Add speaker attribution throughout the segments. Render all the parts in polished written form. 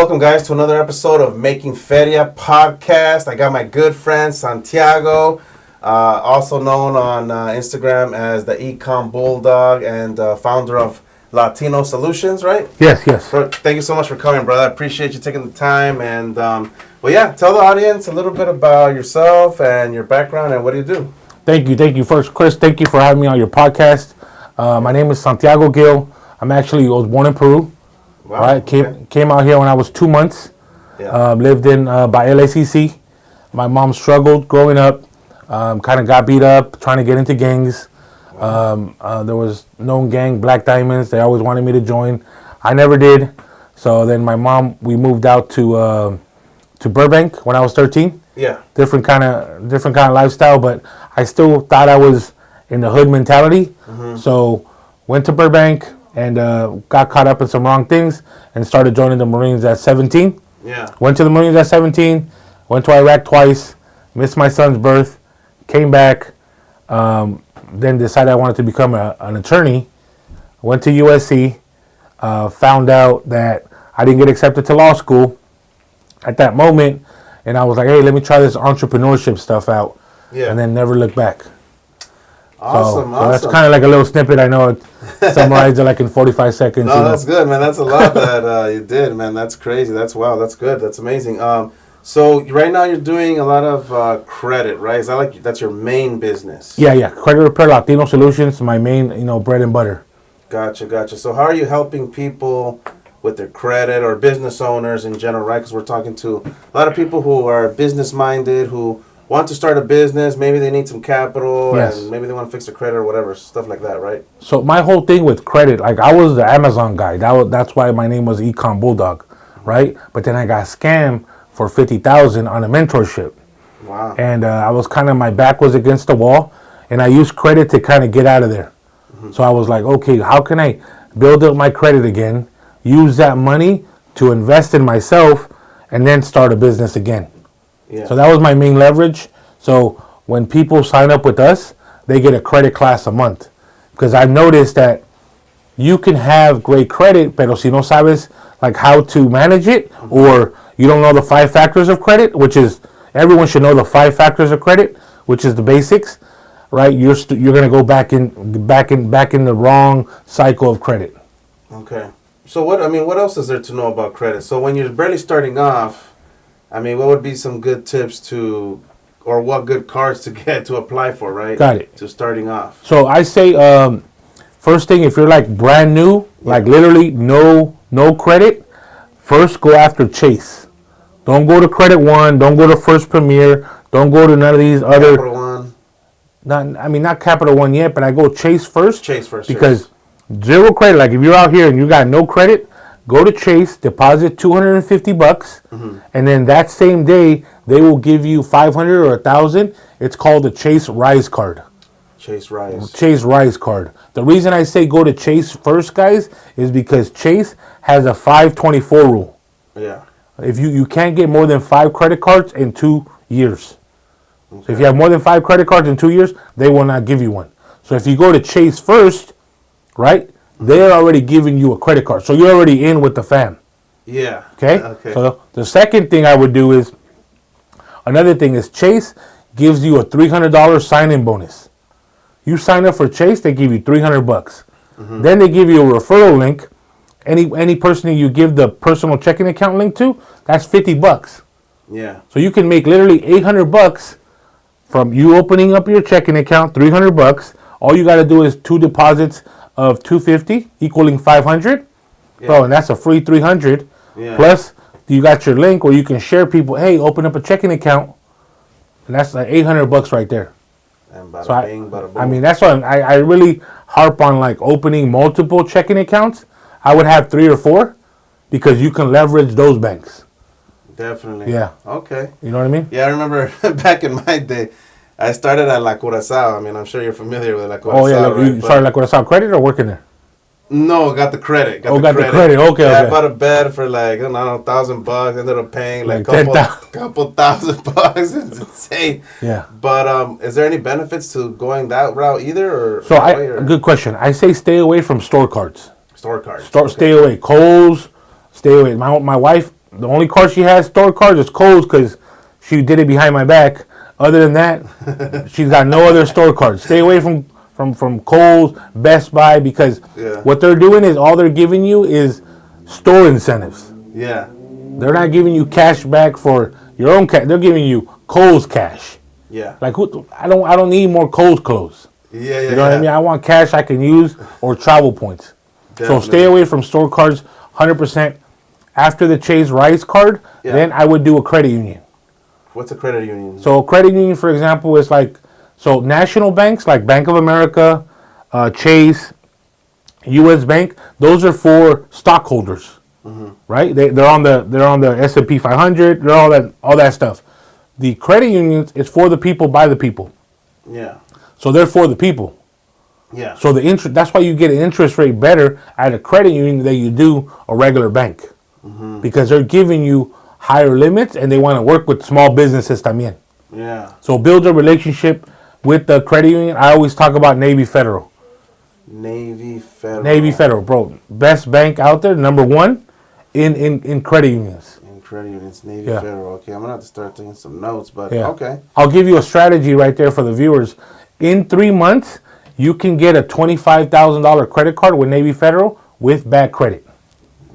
Speaker 1: welcome guys to another episode of Making Feria podcast. I got my good friend Santiago, also known on Instagram as the Ecom Bulldog and founder of Latino Solutions, right?
Speaker 2: Yes.
Speaker 1: Thank you so much for coming, brother. I appreciate you taking the time. And, tell the audience a little bit about yourself and your background and what do you do?
Speaker 2: Thank you. First, Chris, thank you for having me on your podcast. My name is Santiago Gil. I was born in Peru.
Speaker 1: Wow.
Speaker 2: Right? Came out here when I was 2 months.
Speaker 1: Yeah.
Speaker 2: Lived in by LACC. My mom struggled growing up. Kind of got beat up trying to get into gangs. Wow. There was known gang, Black Diamonds. They always wanted me to join. I never did. So then we moved out to Burbank when I was 13.
Speaker 1: Yeah.
Speaker 2: Different kind of lifestyle, but I still thought I was in the hood mentality. Mm-hmm. So went to Burbank and got caught up in some wrong things and started joining the Marines at 17.
Speaker 1: Yeah.
Speaker 2: Went to the Marines at 17. Went to Iraq twice. Missed my son's birth. Came back. Then decided I wanted to become an attorney. Went to USC. Found out that I didn't get accepted to law school at that moment. And I was like, hey, let me try this entrepreneurship stuff out.
Speaker 1: Yeah.
Speaker 2: And then never look back.
Speaker 1: Awesome.
Speaker 2: So that's kind of like a little snippet. I know it summarized it like in 45 seconds.
Speaker 1: No, that's good, man. That's a lot that you did, man. That's crazy. That's wow. That's good. That's amazing. So right now you're doing a lot of credit, right? Is that that's your main business?
Speaker 2: Yeah. Credit repair, Latino Solutions, my main, bread and butter.
Speaker 1: Gotcha. So how are you helping people with their credit or business owners in general, right? Because we're talking to a lot of people who are business minded, who want to start a business, maybe they need some capital,
Speaker 2: yes.
Speaker 1: And maybe they want to fix their credit or whatever, stuff like that, right?
Speaker 2: So my whole thing with credit, like I was the Amazon guy. That's why my name was Ecom Bulldog, right? But then I got scammed for $50,000 on a mentorship.
Speaker 1: Wow.
Speaker 2: And I was my back was against the wall, and I used credit to kind of get out of there. Mm-hmm. So I was like, okay, how can I build up my credit again, use that money to invest in myself, and then start a business again?
Speaker 1: Yeah.
Speaker 2: So that was my main leverage. So when people sign up with us, they get a credit class a month. Because I noticed that you can have great credit, pero si no sabes like how to manage it, or you don't know the 5 factors of credit, which is, everyone should know the 5 factors of credit, which is the basics, right? You're going to go back in the wrong cycle of credit.
Speaker 1: Okay. So what else is there to know about credit? So when you're barely starting off, what would be some good tips or what good cards to get to apply for, right?
Speaker 2: Got it.
Speaker 1: To starting off.
Speaker 2: So I say, first thing, if you're like brand new, like literally no credit, first go after Chase. Don't go to Credit One. Don't go to First Premier. Don't go to none of these other.
Speaker 1: Capital One.
Speaker 2: Not Capital One yet, but I go Chase first.
Speaker 1: Chase first.
Speaker 2: Because zero credit. Like if you're out here and you got no credit, go to Chase, deposit $250, mm-hmm. and then that same day they will give you $500 or $1,000. It's called the Chase Rise card.
Speaker 1: Chase
Speaker 2: Rise card. The reason I say go to Chase first, guys, is because Chase has a 524 rule.
Speaker 1: Yeah.
Speaker 2: If you can't get more than 5 credit cards in 2 years. Okay. So if you have more than 5 credit cards in 2 years, they will not give you one. So if you go to Chase first, right? They're already giving you a credit card. So you're already in with the fam.
Speaker 1: Yeah.
Speaker 2: Okay? So the second thing I would do is, another thing is Chase gives you a $300 sign-in bonus. You sign up for Chase, they give you $300. Mm-hmm. Then they give you a referral link. Any person that you give the personal checking account link to, that's $50.
Speaker 1: Yeah. So
Speaker 2: you can make literally $800 from you opening up your checking account, $300. All you got to do is 2 deposits of $250 equaling $500, bro, and that's a free $300.
Speaker 1: Yeah.
Speaker 2: Plus, you got your link where you can share people. Hey, open up a checking account, and that's like $800 right there.
Speaker 1: And bada bing, bada boom.
Speaker 2: That's why I really harp on like opening multiple checking accounts. I would have 3 or 4 because you can leverage those banks.
Speaker 1: Definitely.
Speaker 2: Yeah.
Speaker 1: Okay.
Speaker 2: You know what I mean?
Speaker 1: Yeah, I remember back in my day, I started at La Curazao. I'm sure you're familiar with La Curazao.
Speaker 2: Oh, yeah. You started La Curazao credit or working there?
Speaker 1: No, got the credit.
Speaker 2: Got the credit. Okay,
Speaker 1: yeah,
Speaker 2: okay.
Speaker 1: I bought a bed for like, I don't know, $1,000. Ended up paying like couple $1,000. It's insane.
Speaker 2: Yeah.
Speaker 1: But is there any benefits to going that route either? Or
Speaker 2: so good question. I say stay away from store cards.
Speaker 1: Store cards.
Speaker 2: Stay away. Kohl's, stay away. My wife The only card she has, store cards, is Kohl's because she did it behind my back. Other than that, she's got no other store cards. Stay away from Kohl's, Best Buy, because what they're doing is all they're giving you is store incentives.
Speaker 1: Yeah.
Speaker 2: They're not giving you cash back for your own cash. They're giving you Kohl's cash.
Speaker 1: Yeah.
Speaker 2: Like I don't need more Kohl's clothes.
Speaker 1: Yeah.
Speaker 2: You know what I mean? I want cash I can use or travel points.
Speaker 1: Definitely.
Speaker 2: So stay away from store cards 100%. After the Chase Rice card, then I would do a credit union.
Speaker 1: What's a credit union?
Speaker 2: So a credit union, for example, is like, so national banks like Bank of America, Chase, U.S. Bank, those are for stockholders, right? They're on the S&P 500, they're all that stuff. The credit unions is for the people by the people.
Speaker 1: Yeah.
Speaker 2: So they're for the people.
Speaker 1: Yeah.
Speaker 2: So that's why you get an interest rate better at a credit union than you do a regular bank, because they're giving you higher limits and they want to work with small businesses también.
Speaker 1: Yeah.
Speaker 2: So build a relationship with the credit union. I always talk about Navy Federal.
Speaker 1: Navy Federal.
Speaker 2: Navy Federal, bro. Best bank out there, number one in credit unions.
Speaker 1: In credit unions, Navy Federal. Okay, I'm going to have to start taking some notes, but okay.
Speaker 2: I'll give you a strategy right there for the viewers. In 3 months, you can get a $25,000 credit card with Navy Federal with bad credit.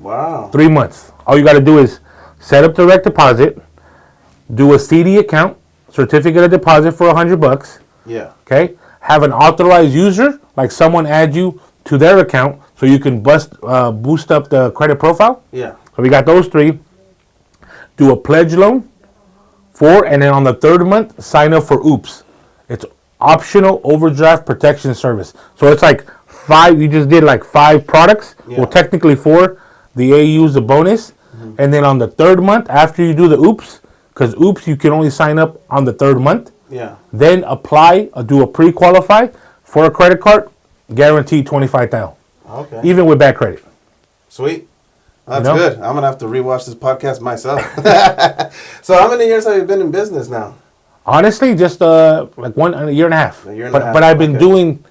Speaker 1: Wow.
Speaker 2: 3 months. All you got to do is set up direct deposit, do a CD account, certificate of deposit for $100.
Speaker 1: Yeah.
Speaker 2: Okay. Have an authorized user, like someone add you to their account so you can boost up the credit profile.
Speaker 1: Yeah.
Speaker 2: So we got those three. Do a pledge loan and then on the third month, sign up for OOPS. It's optional overdraft protection service. So it's like 5, you just did like 5 products. Yeah. Well, technically 4. The AU's the bonus. And then on the third month, after you do the OOPS, because OOPS you can only sign up on the third month.
Speaker 1: Yeah.
Speaker 2: Then apply, do a pre-qualify for a credit card, guaranteed $25,000.
Speaker 1: Okay.
Speaker 2: Even with bad credit.
Speaker 1: Sweet. That's good. I'm going to have to rewatch this podcast myself. So how many years have you been in business now?
Speaker 2: Honestly, just like a year and a half.
Speaker 1: A year and a half.
Speaker 2: But I've been doing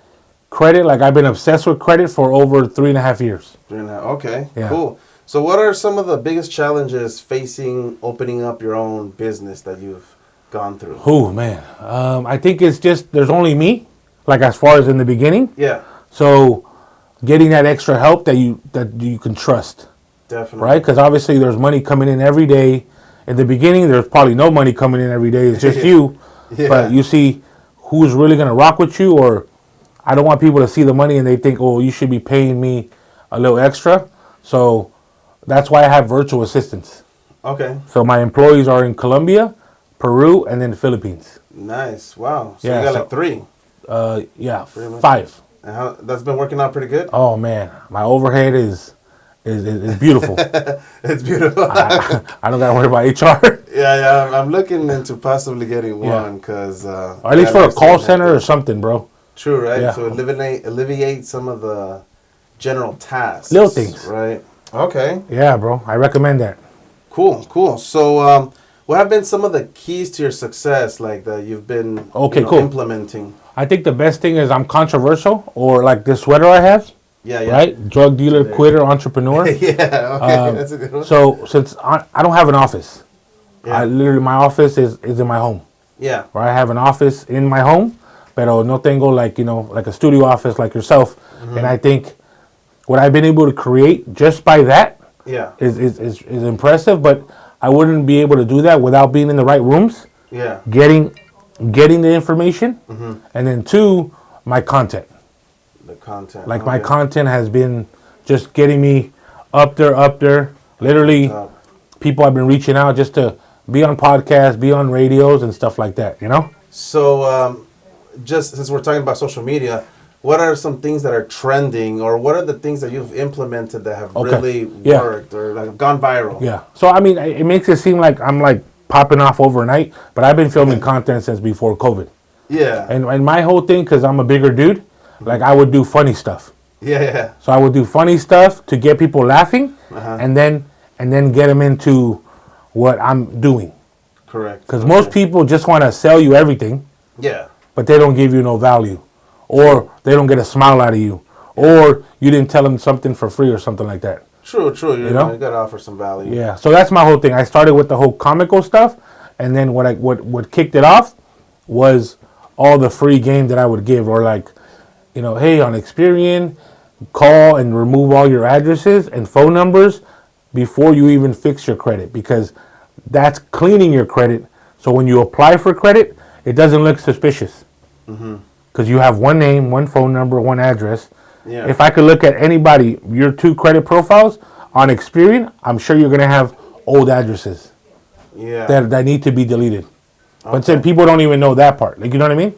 Speaker 2: credit, like I've been obsessed with credit for over 3.5 years.
Speaker 1: 3.5. Okay,
Speaker 2: yeah.
Speaker 1: Cool. So what are some of the biggest challenges facing opening up your own business that you've gone through?
Speaker 2: Oh, man. I think it's just, there's only me, like as far as in the beginning.
Speaker 1: Yeah.
Speaker 2: So getting that extra help that you can trust.
Speaker 1: Definitely.
Speaker 2: Right? Because obviously there's money coming in every day. In the beginning, there's probably no money coming in every day. It's just you. Yeah. But you see who's really going to rock with you, or I don't want people to see the money and they think, oh, you should be paying me a little extra. So that's why I have virtual assistants.
Speaker 1: Okay.
Speaker 2: So my employees are in Colombia, Peru, and then the Philippines.
Speaker 1: Nice. Wow. So you got like 3.
Speaker 2: Yeah, 5.
Speaker 1: And that's been working out pretty good?
Speaker 2: Oh, man. My overhead is beautiful.
Speaker 1: It's beautiful.
Speaker 2: I don't got to worry about HR.
Speaker 1: Yeah. I'm looking into possibly getting one because...
Speaker 2: or at least for a call center or something, bro.
Speaker 1: True, right?
Speaker 2: Yeah.
Speaker 1: So alleviate some of the general tasks.
Speaker 2: Little things.
Speaker 1: Right. Okay.
Speaker 2: Yeah, bro. I recommend that.
Speaker 1: Cool. So what have been some of the keys to your success, like that you've been implementing?
Speaker 2: I think the best thing is I'm controversial, or like this sweater I have.
Speaker 1: Yeah.
Speaker 2: Right? Drug dealer, quitter, entrepreneur.
Speaker 1: Yeah, okay. That's a good one.
Speaker 2: So since I don't have an office, my office is in my home.
Speaker 1: Yeah.
Speaker 2: Or I have an office in my home, pero no tengo like a studio office like yourself. And I think what I've been able to create just by that is impressive, but I wouldn't be able to do that without being in the right rooms.
Speaker 1: Yeah.
Speaker 2: Getting the information, and then 2, my content.
Speaker 1: The content.
Speaker 2: Like my content has been just getting me up there. Literally, people have been reaching out just to be on podcasts, be on radios and stuff like that,
Speaker 1: So, just since we're talking about social media, what are some things that are trending, or what are the things that you've implemented that have really worked or like gone viral?
Speaker 2: Yeah. So, I mean, it makes it seem like I'm like popping off overnight, but I've been filming content since before COVID.
Speaker 1: Yeah.
Speaker 2: And my whole thing, because I'm a bigger dude, like I would do funny stuff.
Speaker 1: Yeah.
Speaker 2: So I would do funny stuff to get people laughing, and then get them into what I'm doing.
Speaker 1: Correct.
Speaker 2: Because most people just want to sell you everything.
Speaker 1: Yeah.
Speaker 2: But they don't give you no value, or they don't get a smile out of you, or you didn't tell them something for free or something like that.
Speaker 1: True. You know, you gotta offer some value.
Speaker 2: Yeah. So that's my whole thing. I started with the whole comical stuff, and then what kicked it off was all the free game that I would give, or like, hey, on Experian, call and remove all your addresses and phone numbers before you even fix your credit, because that's cleaning your credit. So when you apply for credit, it doesn't look suspicious. Because you have one name, one phone number, one address.
Speaker 1: Yeah.
Speaker 2: If I could look at anybody, your 2 credit profiles on Experian, I'm sure you're going to have old addresses that need to be deleted. But then people don't even know that part. Like, you know what I mean?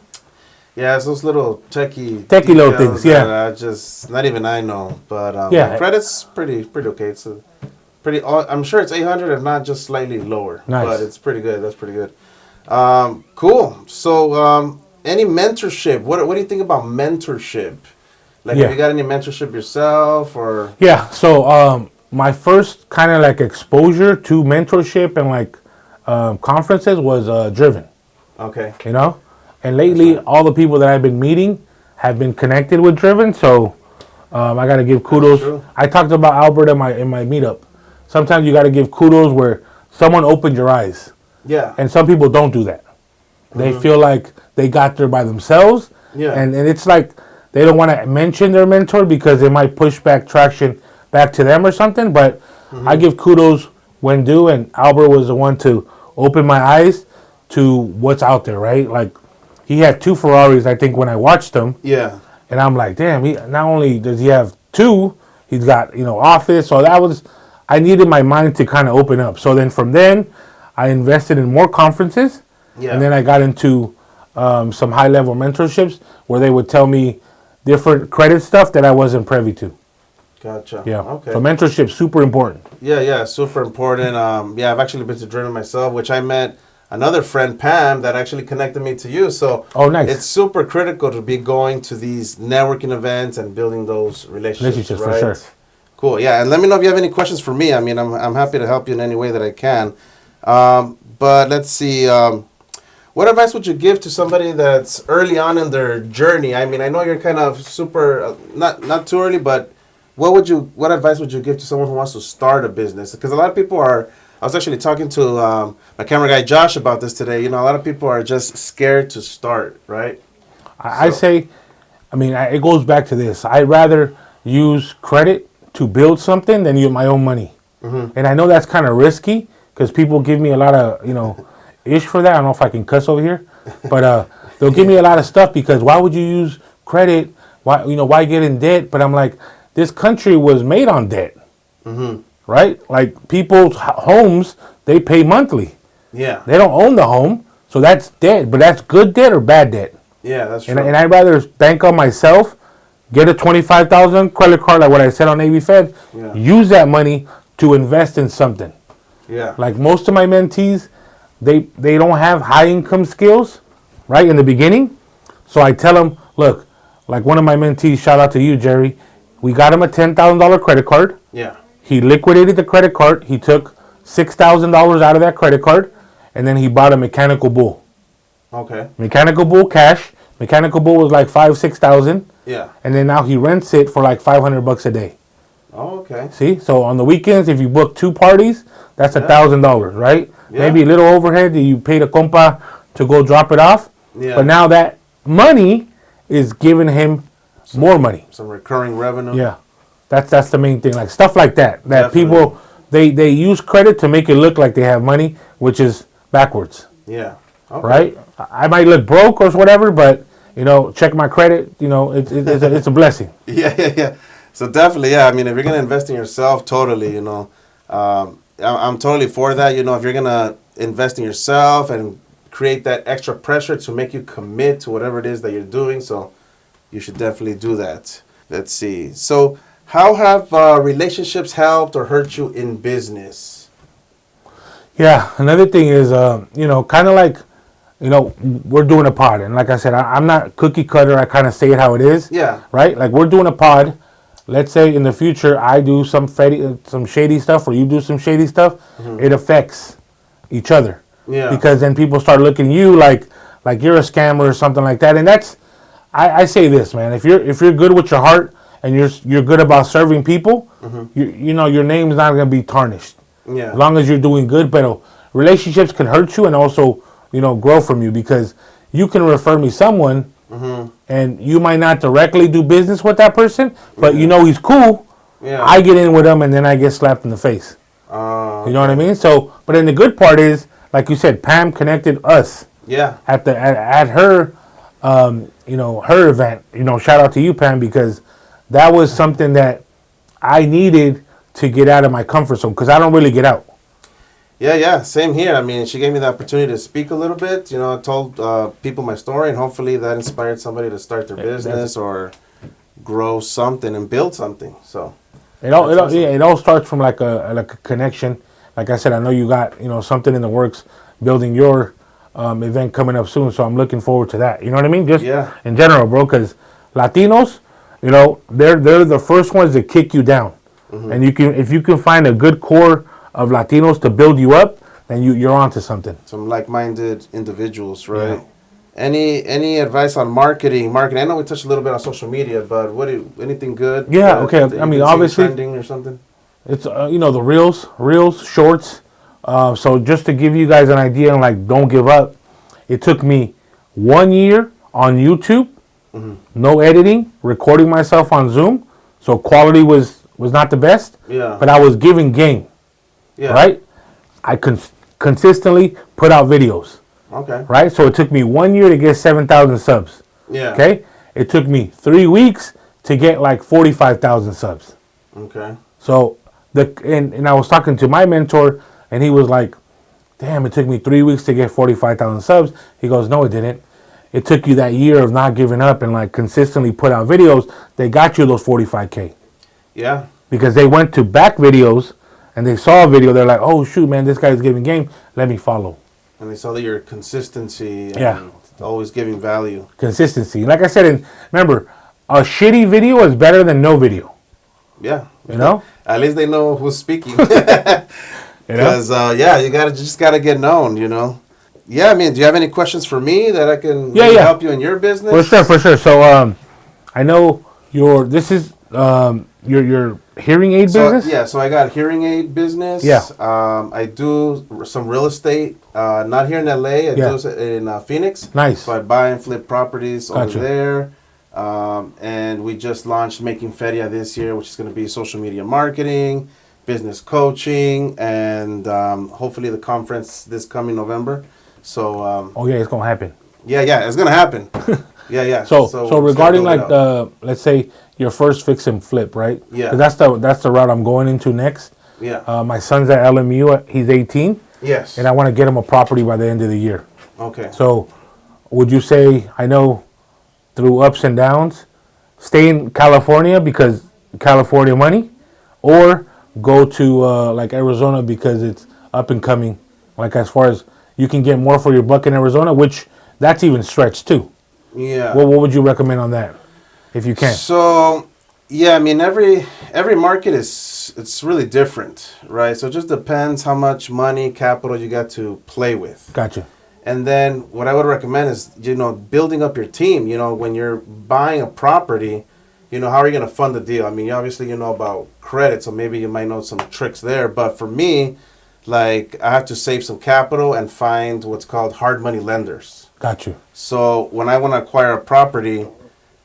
Speaker 1: Yeah, it's those little techie
Speaker 2: little things. Yeah,
Speaker 1: I just not even I know. But
Speaker 2: yeah,
Speaker 1: credit's pretty okay. It's pretty. I'm sure it's 800, and not just slightly lower.
Speaker 2: Nice.
Speaker 1: But it's pretty good. That's pretty good. Cool. So, any mentorship? What do you think about mentorship? Like, have you got any mentorship yourself, or? Yeah.
Speaker 2: So, my first kind of like exposure to mentorship and like conferences was Driven.
Speaker 1: Okay.
Speaker 2: And lately, all the people that I've been meeting have been connected with Driven. So, I got to give kudos. I talked about Albert in my meetup. Sometimes you got to give kudos where someone opened your eyes.
Speaker 1: Yeah.
Speaker 2: And some people don't do that. They feel like they got there by themselves.
Speaker 1: Yeah.
Speaker 2: And it's like they don't want to mention their mentor because it might push back traction back to them or something. But I give kudos when due. And Albert was the one to open my eyes to what's out there, right? Like, he had 2 Ferraris, I think, when I watched him.
Speaker 1: Yeah.
Speaker 2: And I'm like, damn, not only does he have 2, he's got, office. So I needed my mind to kind of open up. So then from then, I invested in more conferences. Yeah. And then I got into some high-level mentorships where they would tell me different credit stuff that I wasn't privy to.
Speaker 1: Gotcha.
Speaker 2: Yeah.
Speaker 1: Okay.
Speaker 2: So mentorship, super important.
Speaker 1: Yeah, super important. I've actually been to Driven myself, which I met another friend, Pam, that actually connected me to you. So
Speaker 2: nice.
Speaker 1: It's super critical to be going to these networking events and building those relationships, right?
Speaker 2: For sure.
Speaker 1: Cool. Yeah, and let me know if you have any questions for me. I mean, I'm happy to help you in any way that I can. But let's see. What advice would you give to somebody that's early on in their journey? I mean, I know you're kind of super, not too early, but what advice would you give to someone who wants to start a business? Because a lot of people are. I was actually talking to my camera guy Josh about this today. A lot of people are just scared to start, right?
Speaker 2: I say, it goes back to this. I'd rather use credit to build something than use my own money. And I know that's kind of risky because people give me a lot of, ish for that. I don't know if I can cuss over here, but they'll give me a lot of stuff because why would you use credit? Why get in debt? But I'm like, this country was made on debt. Right? Like, people's homes, they pay monthly.
Speaker 1: Yeah.
Speaker 2: They don't own the home, so that's debt. But that's good debt or bad debt?
Speaker 1: Yeah, that's true.
Speaker 2: And I'd rather bank on myself, get a $25,000 credit card, like what I said on AV Fed, use that money to invest in something.
Speaker 1: Yeah.
Speaker 2: Like, most of my mentees, they don't have high income skills, right, in the beginning. So I tell them, look, like one of my mentees, shout out to you, Jerry, we got him a $10,000 credit card.
Speaker 1: Yeah.
Speaker 2: He liquidated the credit card. He took $6,000 out of that credit card, and then he bought a mechanical bull.
Speaker 1: Okay.
Speaker 2: Mechanical bull cash. Mechanical bull was like $5,000-$6,000.
Speaker 1: Yeah.
Speaker 2: And then now he rents it for like $500 a day.
Speaker 1: Oh, okay.
Speaker 2: See, so on the weekends, if you book 2 parties, that's $1,000, right? Yeah. Maybe a little overhead that you pay the compa to go drop it off. Yeah. But now that money is giving him more money.
Speaker 1: Some recurring revenue.
Speaker 2: Yeah. That's the main thing, like stuff like that. That
Speaker 1: Definitely.
Speaker 2: People they use credit to make it look like they have money, which is backwards.
Speaker 1: Yeah. Okay.
Speaker 2: Right. I might look broke or whatever, but check my credit. It's a blessing.
Speaker 1: Yeah. So definitely, yeah. I mean, if you're gonna invest in yourself, totally. I'm totally for that. If you're gonna invest in yourself and create that extra pressure to make you commit to whatever it is that you're doing, so you should definitely do that. Let's see. So, how have relationships helped or hurt you in business?
Speaker 2: Yeah, another thing is, kind of like, we're doing a pod. And like I said, I'm not cookie cutter. I kind of say it how it is.
Speaker 1: Yeah.
Speaker 2: Right? Like, we're doing a pod. Let's say in the future, I do some shady stuff or you do some shady stuff. Mm-hmm. It affects each other. Yeah. Because then people start looking at you like you're a scammer or something like that. And that's, I say this, man. If you're good with your heart and you're good about serving people, you know your name's not gonna be tarnished.
Speaker 1: Yeah.
Speaker 2: As long as you're doing good, but relationships can hurt you and also grow from you because you can refer me someone, and you might not directly do business with that person, but he's cool.
Speaker 1: Yeah.
Speaker 2: I get in with him and then I get slapped in the face. You know what I mean? So, but then the good part is, like you said, Pam connected us.
Speaker 1: Yeah.
Speaker 2: At her, her event. Shout out to you, Pam, because that was something that I needed to get out of my comfort zone because I don't really get out.
Speaker 1: Yeah, same here. I mean, she gave me the opportunity to speak a little bit. I told people my story, and hopefully that inspired somebody to start their business or grow something and build something. So
Speaker 2: it all starts from like a connection. Like I said, I know you got something in the works, building your event coming up soon. So I'm looking forward to that. You know what I mean? Just in general, bro. Because Latinos, they're the first ones to kick you down, and if you can find a good core of Latinos to build you up, then you're onto something.
Speaker 1: Some like-minded individuals, right? Yeah. Any advice on marketing? I know we touched a little bit on social media, but anything good?
Speaker 2: Yeah, okay. I mean, obviously,
Speaker 1: trending or something.
Speaker 2: It's the reels, shorts. So just to give you guys an idea, and like, don't give up. It took me 1 year on YouTube, no editing, recording myself on Zoom. So quality was not the best.
Speaker 1: Yeah.
Speaker 2: But I was giving game. Yeah. Right? I consistently put out videos.
Speaker 1: Okay.
Speaker 2: Right? So it took me 1 year to get 7,000 subs.
Speaker 1: Yeah.
Speaker 2: Okay? It took me 3 weeks to get like 45,000 subs.
Speaker 1: Okay.
Speaker 2: So and I was talking to my mentor, and he was like, damn, it took me 3 weeks to get 45,000 subs. He goes, no, it didn't. It took you that year of not giving up and like consistently put out videos. They got you those 45K.
Speaker 1: Yeah.
Speaker 2: Because they went to back videos and they saw a video. They're like, oh, shoot, man, this guy's giving game. Let me follow.
Speaker 1: And they saw that your consistency and always giving value.
Speaker 2: Consistency. Like I said, and remember, a shitty video is better than no video.
Speaker 1: Yeah.
Speaker 2: You know?
Speaker 1: At least they know who's speaking. Because, you just gotta get known, Yeah, I mean, do you have any questions for me that I can help you in your business?
Speaker 2: For sure. So, I know your hearing aid business?
Speaker 1: Yeah, so I got a hearing aid business.
Speaker 2: Yeah.
Speaker 1: I do some real estate, not here in LA. I do it in Phoenix.
Speaker 2: Nice.
Speaker 1: So I buy and flip properties over
Speaker 2: Gotcha.
Speaker 1: there. And we just launched Making Feria this year, which is going to be social media marketing, business coaching, and hopefully the conference this coming November. So.
Speaker 2: It's going to happen.
Speaker 1: Yeah, it's going to happen. Yeah.
Speaker 2: So regarding like let's say your first fix and flip, right?
Speaker 1: Yeah.
Speaker 2: That's the route I'm going into next.
Speaker 1: Yeah.
Speaker 2: My son's at LMU. He's 18.
Speaker 1: Yes.
Speaker 2: And I want to get him a property by the end of the year.
Speaker 1: Okay.
Speaker 2: So, would you say, I know through ups and downs, stay in California because California money, or go to like Arizona because it's up and coming? Like as far as you can get more for your buck in Arizona, which that's even stretched too.
Speaker 1: Yeah.
Speaker 2: What would you recommend on that, if you can?
Speaker 1: So, yeah, I mean, every market it's really different, right? So it just depends how much money, capital you got to play with.
Speaker 2: Gotcha.
Speaker 1: And then what I would recommend is, building up your team. When you're buying a property, how are you going to fund the deal? I mean, obviously you know about credit, so maybe you might know some tricks there. But for me, like, I have to save some capital and find what's called hard money lenders.
Speaker 2: Got you.
Speaker 1: So when I want to acquire a property,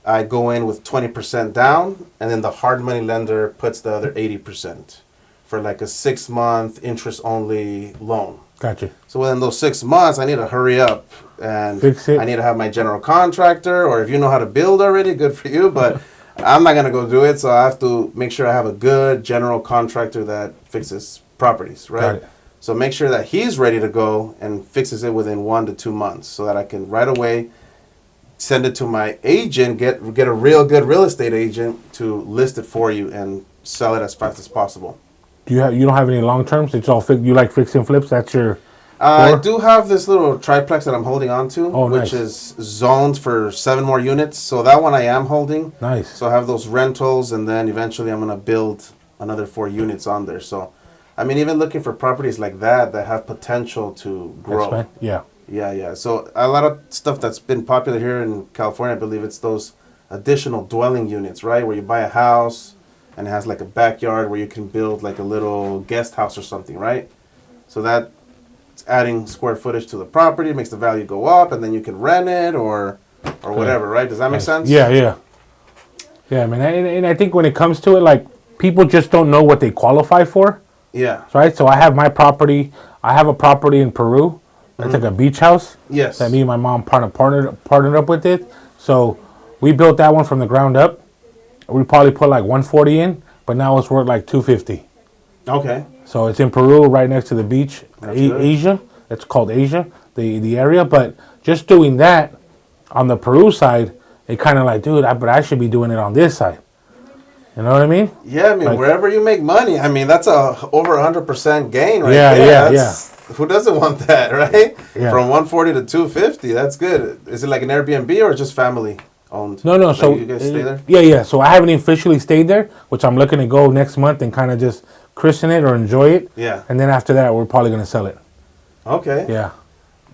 Speaker 1: I go in with 20% down, and then the hard money lender puts the other 80% for like a 6-month interest-only loan.
Speaker 2: Gotcha.
Speaker 1: So within those 6 months, I need to hurry up and
Speaker 2: fix it.
Speaker 1: I need to have my general contractor, or if you know how to build already, good for you. But I'm not going to go do it, so I have to make sure I have a good general contractor that fixes properties, right?
Speaker 2: Got it.
Speaker 1: So make sure that he's ready to go and fixes it within 1 to 2 months, so that I can right away send it to my agent, get a real good real estate agent to list it for you and sell it as fast as possible. You
Speaker 2: don't have any long terms? It's all you like fix and flips? That's your
Speaker 1: I do have this little triplex that I'm holding on to,
Speaker 2: nice.
Speaker 1: which is zoned for 7 more units. So that one I am holding.
Speaker 2: Nice.
Speaker 1: So I have those rentals, and then eventually I'm going to build another 4 units on there. So, I mean, even looking for properties like that have potential to grow.
Speaker 2: Yeah.
Speaker 1: Yeah. So a lot of stuff that's been popular here in California, I believe it's those additional dwelling units, right? Where you buy a house and it has like a backyard where you can build like a little guest house or something, right? So that's adding square footage to the property, makes the value go up, and then you can rent it or whatever, right? Does that make sense?
Speaker 2: Yeah. Yeah, man. And I think when it comes to it, like, people just don't know what they qualify for.
Speaker 1: Yeah.
Speaker 2: Right? So I have my property. I have a property in Peru. It's like a beach house.
Speaker 1: Yes.
Speaker 2: That me and my mom partnered up with it. So we built that one from the ground up. We probably put like 140 in, but now it's worth like 250.
Speaker 1: Okay.
Speaker 2: So it's in Peru, right next to the beach.
Speaker 1: Good.
Speaker 2: Asia. It's called Asia, the area. But just doing that on the Peru side, it kind of like, dude, but I should be doing it on this side. You know what I mean?
Speaker 1: Yeah, I mean,
Speaker 2: like,
Speaker 1: wherever you make money, I mean, that's over 100% gain right
Speaker 2: Yeah,
Speaker 1: there.
Speaker 2: yeah.
Speaker 1: Who doesn't want that, right?
Speaker 2: Yeah.
Speaker 1: From 140 to 250, that's good. Is it like an Airbnb or just family owned?
Speaker 2: No.
Speaker 1: Like
Speaker 2: So
Speaker 1: you guys stay there?
Speaker 2: Yeah. So I haven't officially stayed there, which I'm looking to go next month and kind of just christen it or enjoy it.
Speaker 1: Yeah.
Speaker 2: And then after that, we're probably gonna sell it.
Speaker 1: Okay.
Speaker 2: Yeah.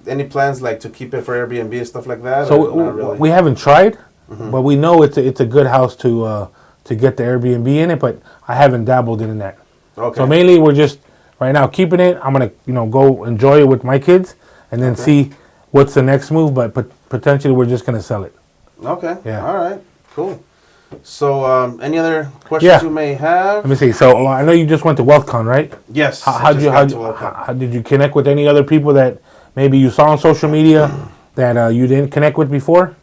Speaker 1: Any plans like to keep it for Airbnb and stuff like that?
Speaker 2: So
Speaker 1: or not really?
Speaker 2: we haven't tried, but we know it's a good house to get the Airbnb in it. But I haven't dabbled in that.
Speaker 1: Okay.
Speaker 2: So mainly we're just right now keeping it. I'm gonna go enjoy it with my kids, and then see what's the next move. But potentially we're just gonna sell it.
Speaker 1: Okay.
Speaker 2: Yeah.
Speaker 1: All right. Cool. So, any other questions you may have?
Speaker 2: Let me see. So I know you just went to WealthCon, right?
Speaker 1: Yes.
Speaker 2: How did you connect with any other people that maybe you saw on social media that you didn't connect with before?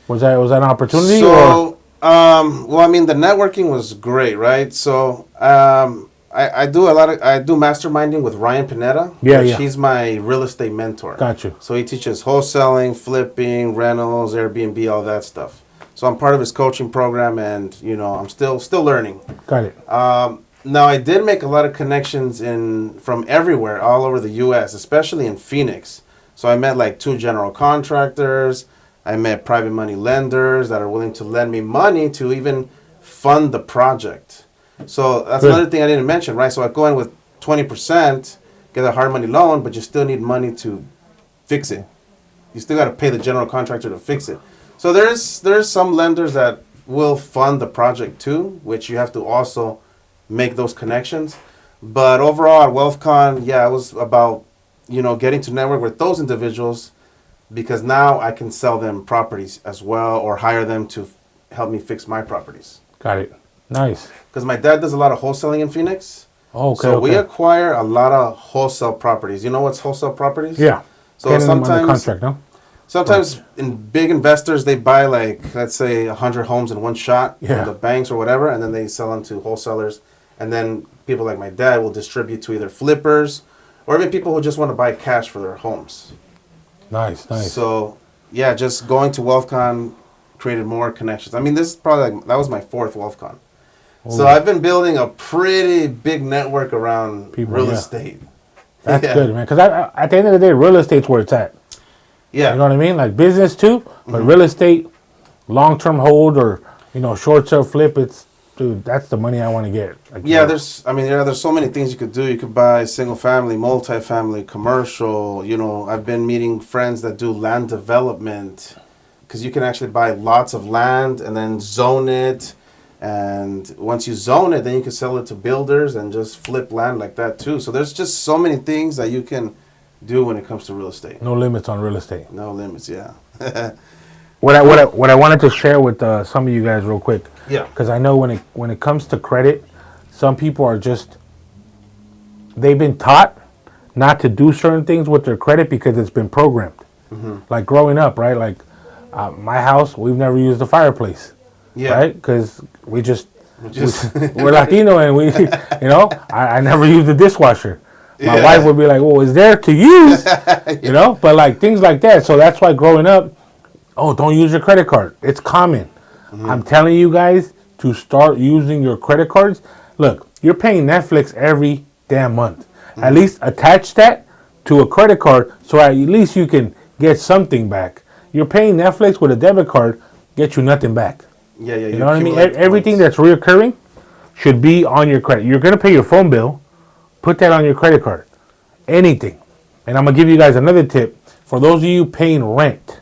Speaker 2: Was that an opportunity?
Speaker 1: So, well, I mean, the networking was great, right? So, I do masterminding with Ryan Pineda.
Speaker 2: Yeah.
Speaker 1: He's my real estate mentor.
Speaker 2: Got you.
Speaker 1: So he teaches wholesaling, flipping, rentals, Airbnb, all that stuff. So I'm part of his coaching program, and I'm still learning.
Speaker 2: Got it.
Speaker 1: Now I did make a lot of connections from everywhere, all over the U.S., especially in Phoenix. So I met like 2 general contractors. I met private money lenders that are willing to lend me money to even fund the project. So that's
Speaker 2: Good.
Speaker 1: another thing I didn't mention, right? So I go in with 20%, get a hard money loan, but you still need money to fix it. You still got to pay the general contractor to fix it. So there's some lenders that will fund the project too, which you have to also make those connections. But overall at WealthCon, it was about getting to network with those individuals, because now I can sell them properties as well, or hire them to help me fix my properties.
Speaker 2: Got it. Nice.
Speaker 1: Because my dad does a lot of wholesaling in Phoenix.
Speaker 2: Oh, okay.
Speaker 1: So we acquire a lot of wholesale properties. You know what's wholesale properties?
Speaker 2: Yeah.
Speaker 1: So
Speaker 2: Getting them
Speaker 1: sometimes
Speaker 2: under contract, no?
Speaker 1: Sometimes in big investors, they buy like, let's say 100 homes in one shot from the banks or whatever, and then they sell them to wholesalers. And then people like my dad will distribute to either flippers or even people who just want to buy cash for their homes.
Speaker 2: Nice.
Speaker 1: So, just going to WealthCon created more connections. I mean, this is probably that was my 4th WealthCon. So I've been building a pretty big network around real estate.
Speaker 2: That's good, man. Because at the end of the day, real estate's where it's at.
Speaker 1: Yeah.
Speaker 2: You know what I mean? Like business too, but real estate, long-term hold or, short sale flip, that's the money I want to get. Like,
Speaker 1: there's so many things you could do. You could buy single family, multifamily, commercial. I've been meeting friends that do land development, because you can actually buy lots of land and then zone it. And once you zone it, then you can sell it to builders and just flip land like that too. So there's just so many things that you can do when it comes to real estate.
Speaker 2: No limits on real estate.
Speaker 1: No limits, yeah.
Speaker 2: What I wanted to share with some of you guys real quick.
Speaker 1: Yeah.
Speaker 2: Because I know when it comes to credit, some people are they've been taught not to do certain things with their credit because it's been programmed. Mm-hmm. Like growing up, right? Like my house, we've never used a fireplace. Yeah. Right? Because we're Latino and we, I never used a dishwasher. My wife would be like, "Oh, it's there to use," But like things like that. So that's why growing up, don't use your credit card. It's common. Mm-hmm. I'm telling you guys to start using your credit cards. Look, you're paying Netflix every damn month. Mm-hmm. At least attach that to a credit card so at least you can get something back. You're paying Netflix with a debit card, get you nothing back.
Speaker 1: Yeah.
Speaker 2: You know what I mean? Everything that's reoccurring should be on your credit. You're gonna pay your phone bill. Put that on your credit card. Anything. And I'm going to give you guys another tip. For those of you paying rent,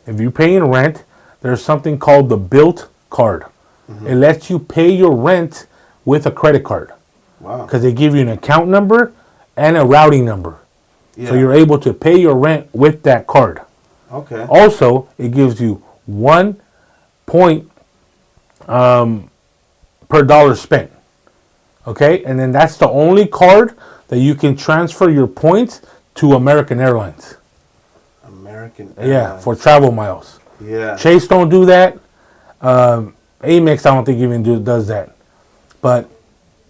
Speaker 2: if you're paying rent, there's something called the Built card. It lets you pay your rent with a credit card.
Speaker 1: Wow.
Speaker 2: Because they give you an account number and a routing number.
Speaker 1: Yeah.
Speaker 2: So you're able to pay your rent with that card.
Speaker 1: Okay.
Speaker 2: Also, it gives you 1 point per dollar spent. Okay? And then that's the only card that you can transfer your points to American Airlines.
Speaker 1: American
Speaker 2: Yeah,
Speaker 1: Airlines.
Speaker 2: for travel miles.
Speaker 1: Yeah.
Speaker 2: Chase don't do that. Amex, I don't think even does that. But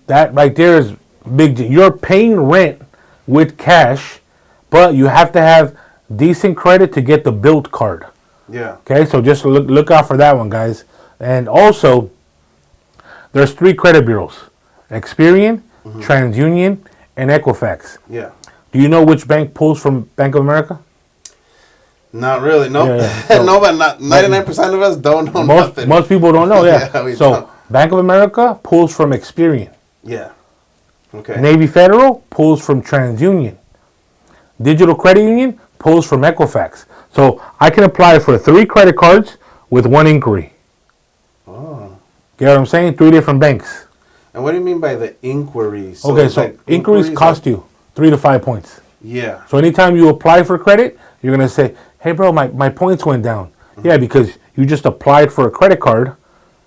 Speaker 2: that right there is big. You're paying rent with cash, but you have to have decent credit to get the Built card.
Speaker 1: Yeah.
Speaker 2: Okay, so just look out for that one, guys. And also, there's 3 credit bureaus: Experian, TransUnion, and Equifax.
Speaker 1: Yeah.
Speaker 2: Do you know which bank pulls from Bank of America?
Speaker 1: Not really. No.
Speaker 2: Yeah. So,
Speaker 1: no, but not 99% of us don't know nothing.
Speaker 2: Most people don't know. Yeah.
Speaker 1: Yeah, we
Speaker 2: So
Speaker 1: don't.
Speaker 2: Bank of America pulls from Experian.
Speaker 1: Yeah. Okay.
Speaker 2: Navy Federal pulls from TransUnion. Digital Credit Union pulls from Equifax. So I can apply for 3 credit cards with 1 inquiry.
Speaker 1: Oh.
Speaker 2: Get what I'm saying? 3 different banks.
Speaker 1: And what do you mean by the inquiries?
Speaker 2: Okay, so
Speaker 1: like
Speaker 2: inquiries cost you 3 to 5 points.
Speaker 1: Yeah.
Speaker 2: So anytime you apply for credit, you're going to say, hey, bro, my points went down. Yeah, because you just applied for a credit card,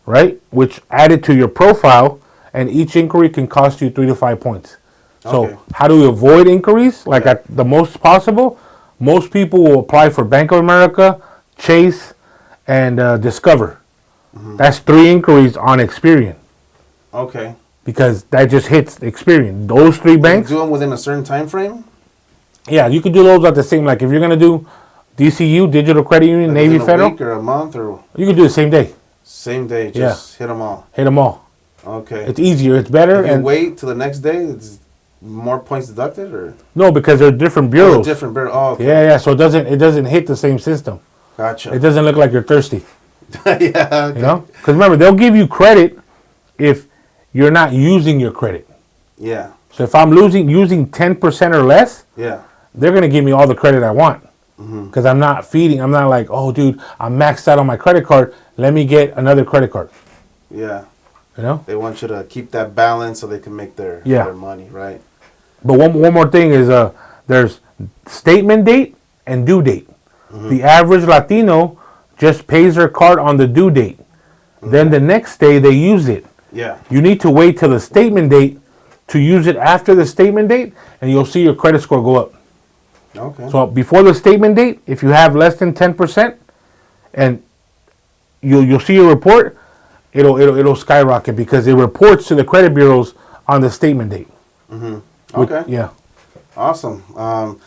Speaker 2: right, which added to your profile, and each inquiry can cost you 3 to 5 points. So
Speaker 1: Okay.
Speaker 2: how do we avoid inquiries? Like at the most possible, most people will apply for Bank of America, Chase, and Discover. That's 3 inquiries on Experian
Speaker 1: Okay.
Speaker 2: because that just hits Experian. Those 3 banks,
Speaker 1: Do them within a certain time frame?
Speaker 2: yeah, you can do those at the same, like if you're going to do DCU, Digital Credit Union,
Speaker 1: Like
Speaker 2: Navy
Speaker 1: within
Speaker 2: Federal,
Speaker 1: a week or a month or
Speaker 2: you can do the same day.
Speaker 1: same day? Just hit them all.
Speaker 2: Hit them all.
Speaker 1: Okay.
Speaker 2: It's easier, it's better.
Speaker 1: If you
Speaker 2: And
Speaker 1: wait till the next day, it's more points deducted, or
Speaker 2: no, because they're different
Speaker 1: oh,
Speaker 2: bureaus.
Speaker 1: different bureau? Oh, okay.
Speaker 2: Yeah, so it doesn't hit the same system.
Speaker 1: Gotcha.
Speaker 2: It doesn't look like you're thirsty,
Speaker 1: Yeah. Okay.
Speaker 2: you know? Because remember, they'll give you credit if you're not using your credit.
Speaker 1: Yeah.
Speaker 2: So if I'm using 10% or less,
Speaker 1: Yeah.
Speaker 2: they're gonna give me all the credit I want. Because I'm not feeding. I'm not like, oh, dude, I'm maxed out on my credit card. Let me get another credit card.
Speaker 1: Yeah.
Speaker 2: You know.
Speaker 1: They want you to keep that balance so they can make their money, right?
Speaker 2: But one more thing is there's statement date and due date. The average Latino just pays their card on the due date. Then the next day they use it.
Speaker 1: Yeah.
Speaker 2: You need to wait till the statement date to use it after the statement date, and you'll see your credit score go up.
Speaker 1: Okay.
Speaker 2: So before the statement date, if you have less than 10%, and you'll see your report, it'll skyrocket because it reports to the credit bureaus on the statement date.
Speaker 1: Okay.
Speaker 2: Yeah.
Speaker 1: Awesome. Well,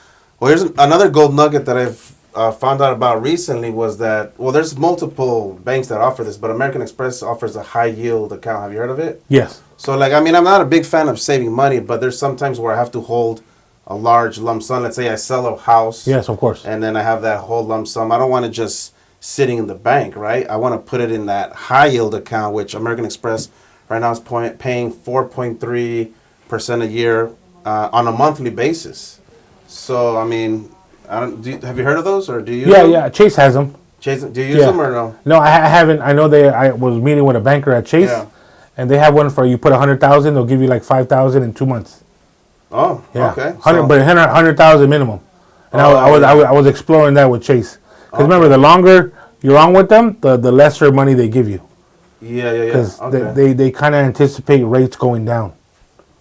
Speaker 1: here's another gold nugget that I've found out about recently was that, well, there's multiple banks that offer this, but American Express offers a high yield account. Have you heard of it?
Speaker 2: Yes.
Speaker 1: So, like, I mean, I'm not a big fan of saving money, but there's sometimes where I have to hold a large lump sum. Let's say I sell a house.
Speaker 2: Yes, of course.
Speaker 1: And then I have that whole lump sum. I don't want it just sitting in the bank, right? I want to put it in that high yield account, which American Express right now is paying 4.3% a year on a monthly basis. So, I mean, have you heard of those, or do you?
Speaker 2: Yeah. Chase has them.
Speaker 1: Chase, do you use them or no?
Speaker 2: No, I haven't. I know I was meeting with a banker at Chase, and they have one for you put 100,000, they'll give you like 5,000 in 2 months.
Speaker 1: Oh,
Speaker 2: Yeah.
Speaker 1: okay.
Speaker 2: 100,000 minimum. And I was exploring that with Chase. Because remember, the longer you're on with them, the lesser money they give you.
Speaker 1: Yeah.
Speaker 2: Because
Speaker 1: Okay.
Speaker 2: they kind of anticipate rates going down.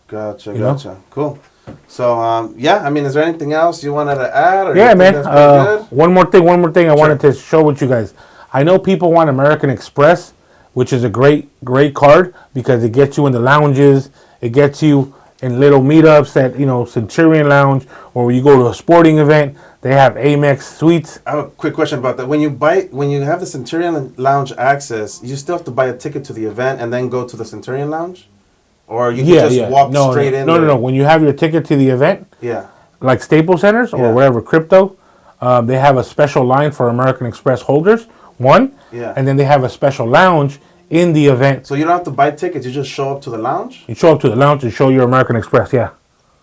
Speaker 1: Gotcha.
Speaker 2: You know?
Speaker 1: Cool. So, I mean, is there anything else you wanted to add? Or
Speaker 2: Yeah,
Speaker 1: you think
Speaker 2: man.
Speaker 1: that's pretty good?
Speaker 2: One more thing I wanted to share with you guys. I know people want American Express, which is a great card because it gets you in the lounges. It gets you in little meetups at, Centurion Lounge, or when you go to a sporting event, they have Amex suites.
Speaker 1: I have a quick question about that. When you have the Centurion Lounge access, you still have to buy a ticket to the event and then go to the Centurion Lounge? Or you can just walk straight in?
Speaker 2: No. When you have your ticket to the event, like Staples Centers or whatever, crypto, they have a special line for American Express holders, and then they have a special lounge in the event.
Speaker 1: So you don't have to buy tickets, you just show up to the lounge?
Speaker 2: You show up to the lounge and show your American Express, yeah.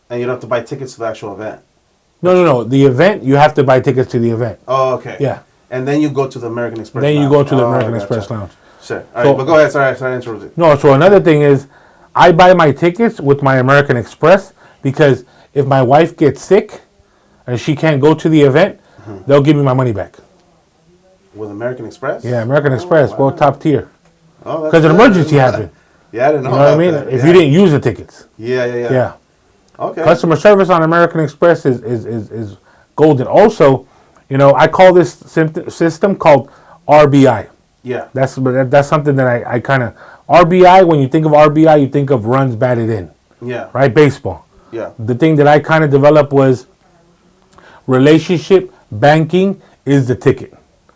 Speaker 1: And you don't have to buy tickets to the actual event?
Speaker 2: No. The event, you have to buy tickets to the event.
Speaker 1: Oh, okay.
Speaker 2: Yeah.
Speaker 1: and then you go to the American Express
Speaker 2: Then
Speaker 1: Lounge.
Speaker 2: you go to the American
Speaker 1: gotcha.
Speaker 2: Express Lounge.
Speaker 1: Sure. All right, but go ahead. Sorry, I interrupted.
Speaker 2: No, so another thing is, I buy my tickets with my American Express because if my wife gets sick and she can't go to the event, they'll give me my money back.
Speaker 1: With American Express?
Speaker 2: Yeah, American Express,
Speaker 1: wow.
Speaker 2: well, top tier.
Speaker 1: Oh,
Speaker 2: Because an emergency happened.
Speaker 1: Yeah, I didn't know.
Speaker 2: You know what I mean?
Speaker 1: That.
Speaker 2: If you didn't use the tickets.
Speaker 1: Yeah. Okay.
Speaker 2: Customer service on American Express is golden. Also, I call this system called RBI.
Speaker 1: Yeah.
Speaker 2: That's something that I kind of... RBI, when you think of RBI, you think of runs batted in.
Speaker 1: Yeah.
Speaker 2: Right? Baseball.
Speaker 1: Yeah.
Speaker 2: The thing that I kind of developed was relationship banking is the ticket.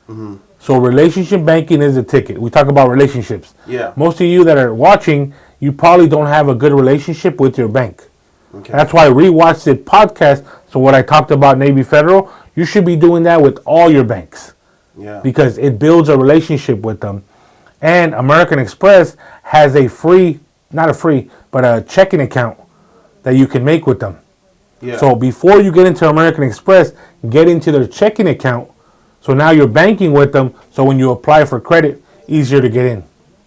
Speaker 1: Mm-hmm.
Speaker 2: So relationship banking is the ticket. We talk about relationships.
Speaker 1: Yeah.
Speaker 2: Most of you that are watching, you probably don't have a good relationship with your bank.
Speaker 1: Okay.
Speaker 2: That's why I rewatched the podcast. So what I talked about Navy Federal, you should be doing that with all your banks.
Speaker 1: Yeah.
Speaker 2: Because it builds a relationship with them. And American Express has a checking account that you can make with them.
Speaker 1: Yeah.
Speaker 2: So before you get into American Express, get into their checking account. So now you're banking with them. So when you apply for credit, easier to get in.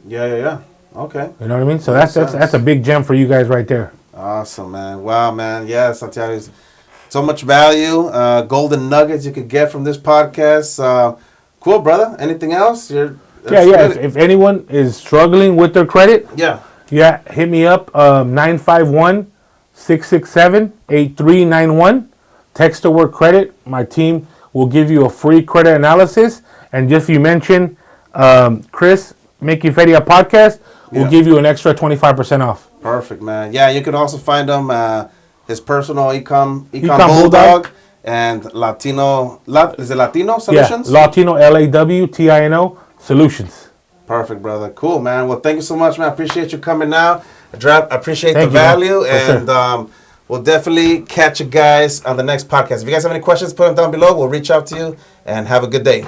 Speaker 1: Yeah. Okay.
Speaker 2: You know what I mean? So that's a big gem for you guys right there.
Speaker 1: Awesome, man. Wow, man. Yeah, Santiago, so much value, golden nuggets you could get from this podcast. Cool, brother. Anything else?
Speaker 2: If anyone is struggling with their credit, hit me up, 951-667-8391. Text the word credit. My team will give you a free credit analysis. And just if you mention Chris, Making Feria podcast, we'll give you an extra 25% off.
Speaker 1: Perfect, man. Yeah, you can also find him, his personal Ecom
Speaker 2: Bulldog
Speaker 1: and Latino, is it Latino Solutions?
Speaker 2: Yeah, Latino, LAWTINO Solutions.
Speaker 1: Perfect, brother. Cool, man. Well, thank you so much, man. I appreciate you coming out. I appreciate the
Speaker 2: Thank you,
Speaker 1: value.
Speaker 2: man.
Speaker 1: And we'll definitely catch you guys on the next podcast. If you guys have any questions, put them down below. We'll reach out to you. And have a good day.